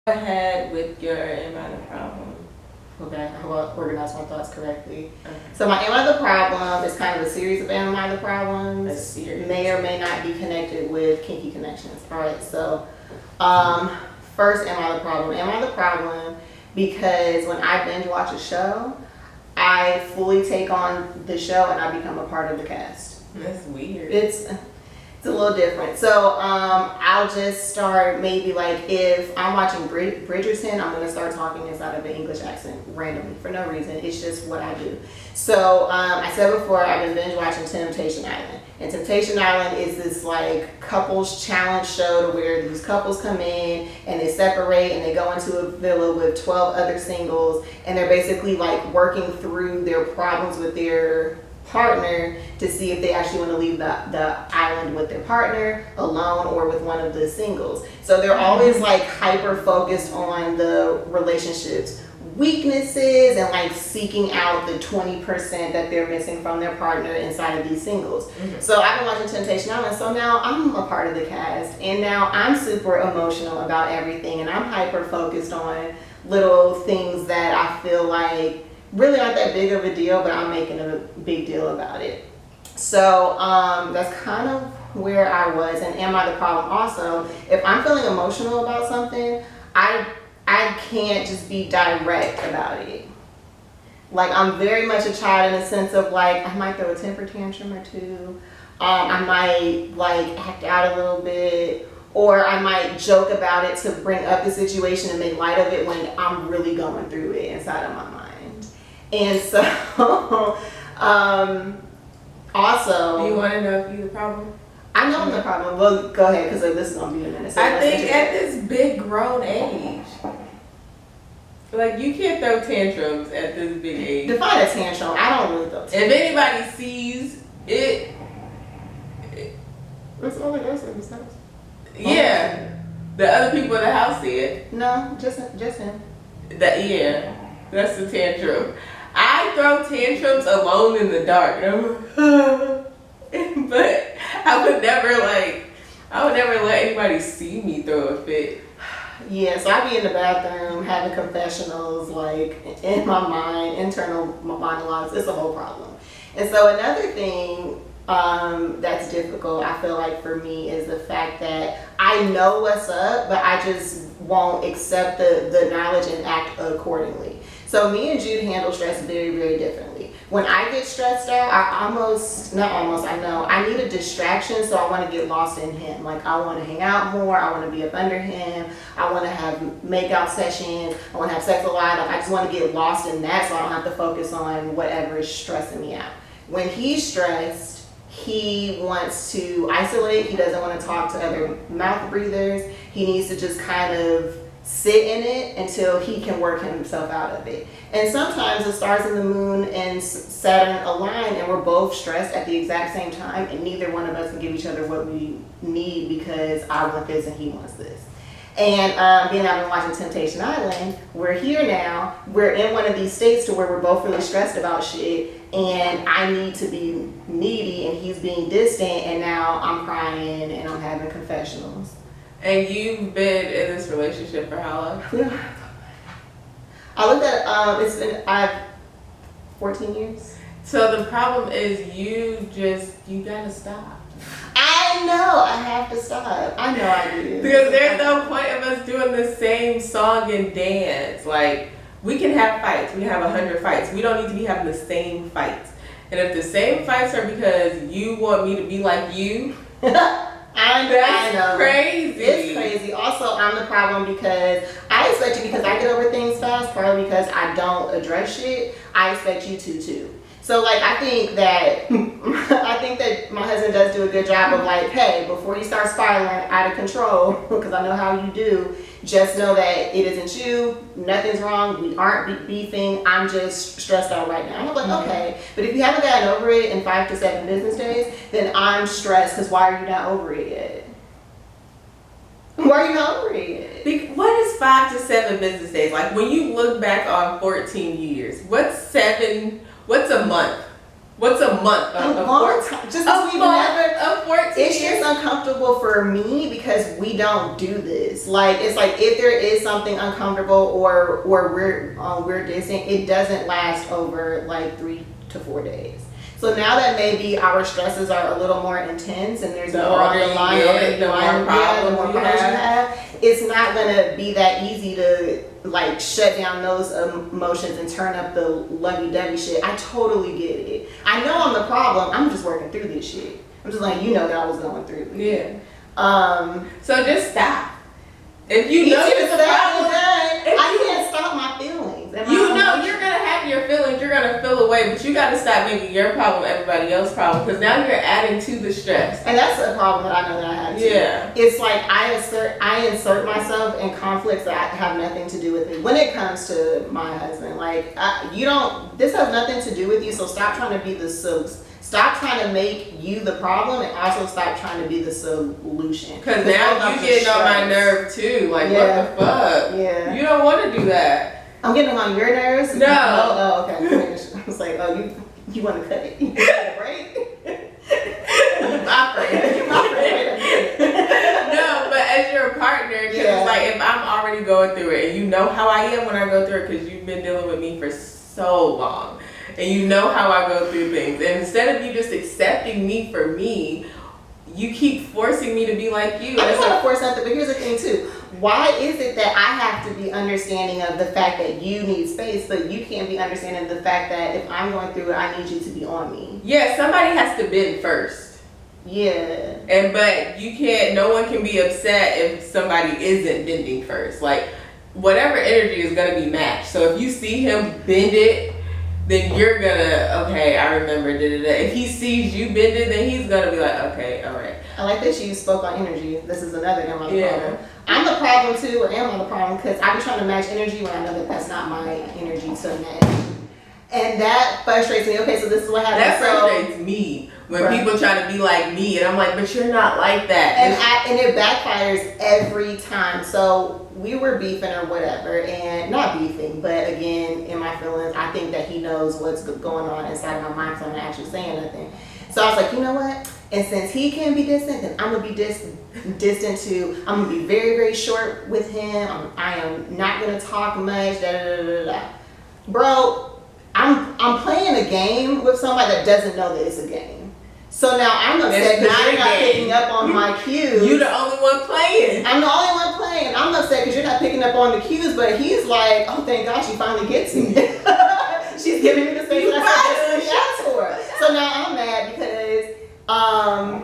ahead with your am I the problem? Okay, how about organize my thoughts correctly? Okay. So my am I the problem is kind of a series of am I the problems. A series. May or may not be connected with kinky connections. All right, so first, am I the problem? Am I the problem because when I binge watch a show, I fully take on the show and I become a part of the cast. That's weird. It's a little different. So I'll just start maybe like if I'm watching Bridgerton, I'm gonna start talking inside of an English accent randomly for no reason. It's just what I do. So I said before, I've been binge watching Temptation Island. And Temptation Island is this like couples challenge show to where these couples come in and they separate and they go into a villa with 12 other singles and they're basically like working through their problems with their partner to see if they actually want to leave the island with their partner alone or with one of the singles. So they're always like hyper focused on the relationship's weaknesses and like seeking out the 20% that they're missing from their partner inside of these singles. So I've been watching Temptation Island, so now I'm a part of the cast and now I'm super emotional about everything and I'm hyper focused on little things that I feel like really aren't that big of a deal, but I'm making a big deal about it. So that's kind of where I was. And am I the problem also? If I'm feeling emotional about something, I can't just be direct about it. Like I'm very much a child in the sense of like I might throw a temper tantrum or two. I might like act out a little bit, or I might joke about it to bring up the situation and make light of it when I'm really going through it inside of my mind. And so, also... Do you want to know if you're the problem? I know I'm the problem. Well, go ahead, because this is going to be a minute. So I think at this big grown age, like you can't throw tantrums at this big age. Define a tantrum. I don't really throw tantrums. If anybody sees it... What's all the rest of the house? Yeah. The other people in the house see it. No, just him. Yeah, that's the tantrum. I throw tantrums alone in the dark. But I would never let anybody see me throw a fit. Yeah, so I be in the bathroom having confessionals, like in my mind, internal monologues. It's a whole problem. And so another thing that's difficult, I feel like for me, is the fact that I know what's up, but I just won't accept the knowledge and act accordingly. So me and Jude handle stress very, very differently. When I get stressed out, I know I need a distraction, so I want to get lost in him. Like I want to hang out more, I want to be up under him, I want to have makeout sessions, I want to have sex a lot. Like I just want to get lost in that so I don't have to focus on whatever is stressing me out. When he's stressed, he wants to isolate, he doesn't want to talk to other mouth breathers, he needs to just kind of sit in it until he can work himself out of it. And sometimes the stars and the moon and Saturn align and we're both stressed at the exact same time and neither one of us can give each other what we need because I want this and he wants this. And being I've been watching Temptation Island, we're here now, we're in one of these states to where we're both really stressed about shit and I need to be needy and he's being distant and now I'm crying and I'm having confessionals. And you've been in this relationship for how long? I looked at I've 14 years. So the problem is you gotta stop. I know I have to stop. I know I do. Because there's no point of us doing the same song and dance. Like we can have fights. We can have 100 fights. We don't need to be having the same fights. And if the same fights are because you want me to be like you, I know. Crazy. It's crazy. Also, I'm the problem because I expect you, because I get over things fast, partly because I don't address shit, I expect you to too. So like I think that my husband does do a good job of like, hey, before you start spiraling out of control, because I know how you do, just know that it isn't you, nothing's wrong, we aren't beefing, I'm just stressed out right now. And I'm like, okay, but if you haven't gotten over it in 5 to 7 business days, then I'm stressed because why are you not over it yet? Why are you not over it yet? What is 5 to 7 business days? Like when you look back on 14 years, what's a month? What's a month? A long time. Just because we've never. Of 14 It's years. just uncomfortable for me because we don't do this. Like, it's like if there is something uncomfortable or we're distant, it doesn't last over like 3 to 4 days. So now that maybe our stresses are a little more intense and there's more on the line, the more problems you have, it's not gonna be that easy to like shut down those emotions and turn up the lovey-dovey shit. I totally get it. I know I'm the problem. I'm just working through this shit. I'm just like, that I was going through. Yeah. So just stop. If you know it's a problem, I you, can't stop my feelings. You're gonna have your feelings. You're gonna feel away, but you gotta stop making your problem everybody else's problem because now you're adding to the stress. And that's a problem that I know that I have too. Yeah. It's like I insert myself in conflicts that have nothing to do with me. When it comes to my husband, like this has nothing to do with you. So stop trying to be the Stop trying to make you the problem and also stop trying to be the solution. Because now you getting on my nerve too. Like, what the fuck? Yeah. You don't want to do that. I'm getting on your nerves? No. Oh, okay. I was like, you want to cut it? You want a break? My friend. You're my friend. No, but as your partner, because it's like if I'm already going through it and you know how I am when I go through it because you've been dealing with me for so long. And you know how I go through things. And instead of you just accepting me for me, you keep forcing me to be like you. I don't want to force nothing, but here's the thing too. Why is it that I have to be understanding of the fact that you need space, but you can't be understanding of the fact that if I'm going through it, I need you to be on me? Yeah, somebody has to bend first. Yeah. But you can't, no one can be upset if somebody isn't bending first. Like, whatever energy is going to be matched. So if you see him bend it, then you're gonna, okay, I remember, da-da-da. If he sees you bend it, then he's gonna be like, okay, all right. I like that you spoke on energy. This is another am I the problem. I'm the problem too, or am I the problem? Because I be trying to match energy when I know that that's not my energy to match. And that frustrates me. Okay, so this is what happens. That frustrates me when people try to be like me, and I'm like, but you're not like that. And it backfires every time. So we were beefing or whatever, and not beefing, but again, in my feelings, I think that he knows what's going on inside my mind, so I'm not actually saying nothing. So I was like, you know what? And since he can be distant, then I'm gonna be distant too. I'm gonna be very, very short with him. I am not gonna talk much. Da da da da da. Bro, I'm playing a game with somebody that doesn't know that it's a game. So now I'm upset because you're not picking up on my cues. You're the only one playing. I'm the only one playing. I'm upset because you're not picking up on the cues, but he's like, oh, thank God she finally gets me. She's giving me the space that I asked for. So now I'm mad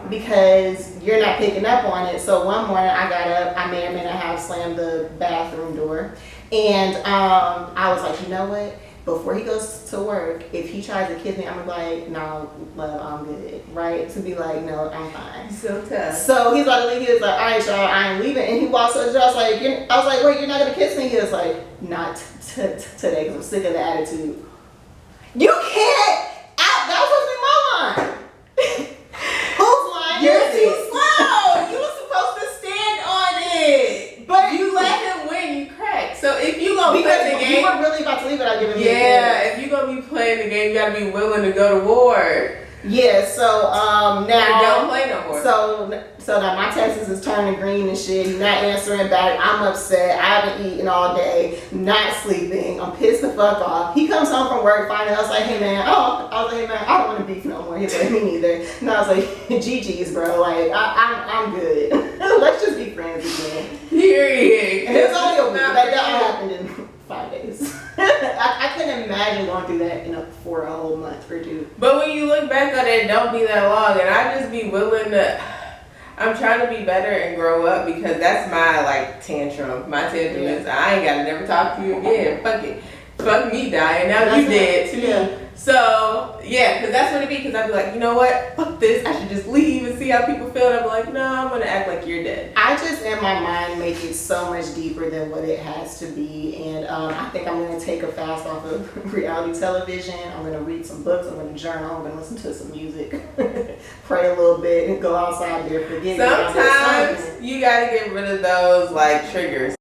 because you're not picking up on it. So one morning I got up, I may or may not have slammed the bathroom door, and I was like, you know what? Before he goes to work, if he tries to kiss me, I'm gonna be like, no, love, I'm good, right? To be like, no, I'm fine. So tough. So he's about to leave. He was like, all right, y'all, I ain't leaving. And he walks up to us like, I was like, wait, you're not gonna kiss me? He was like, not today, because I'm sick of the attitude. You can't. That was supposed to be my line. Whose line? You're too slow. You were supposed to stand on it, but you let him win. You cracked. So if you gonna play the game, you were really about to leave it. I'll give him. If you gonna be playing the game, you gotta be willing to go to war. Yeah. So now don't play no more. So now my Texas is turning green and shit. He's not answering back. I'm upset. I haven't eaten all day. Not sleeping. I'm pissed the fuck off. He comes home from work. Finally, I was like, hey man. I was like, hey man, I don't want to beef no more. He's like, me neither. And I was like, GG's, bro. Like I'm good. Let's just be friends again. Period. And it's only a week. That happened in 5 days. I couldn't imagine going through that for a whole month or two. But when you look back on it, don't be that long. And I just be willing to. I'm trying to be better and grow up because that's my tantrum. My tantrum is I ain't gotta never talk to you again. Fuck it. Fuck me dying. Now that's you dead too. Yeah. So because that's what it be. Because I'd be like, you know what? Fuck this. I should just leave and see how people feel. And I'm like, no, I'm gonna act like you're dead. I just in my mind make it so much deeper than what it has to be, and I think I'm gonna take a fast off of reality television. I'm gonna read some books. I'm gonna journal. I'm gonna listen to some music, pray a little bit, and go outside there. Forget. Sometimes you gotta get rid of those triggers.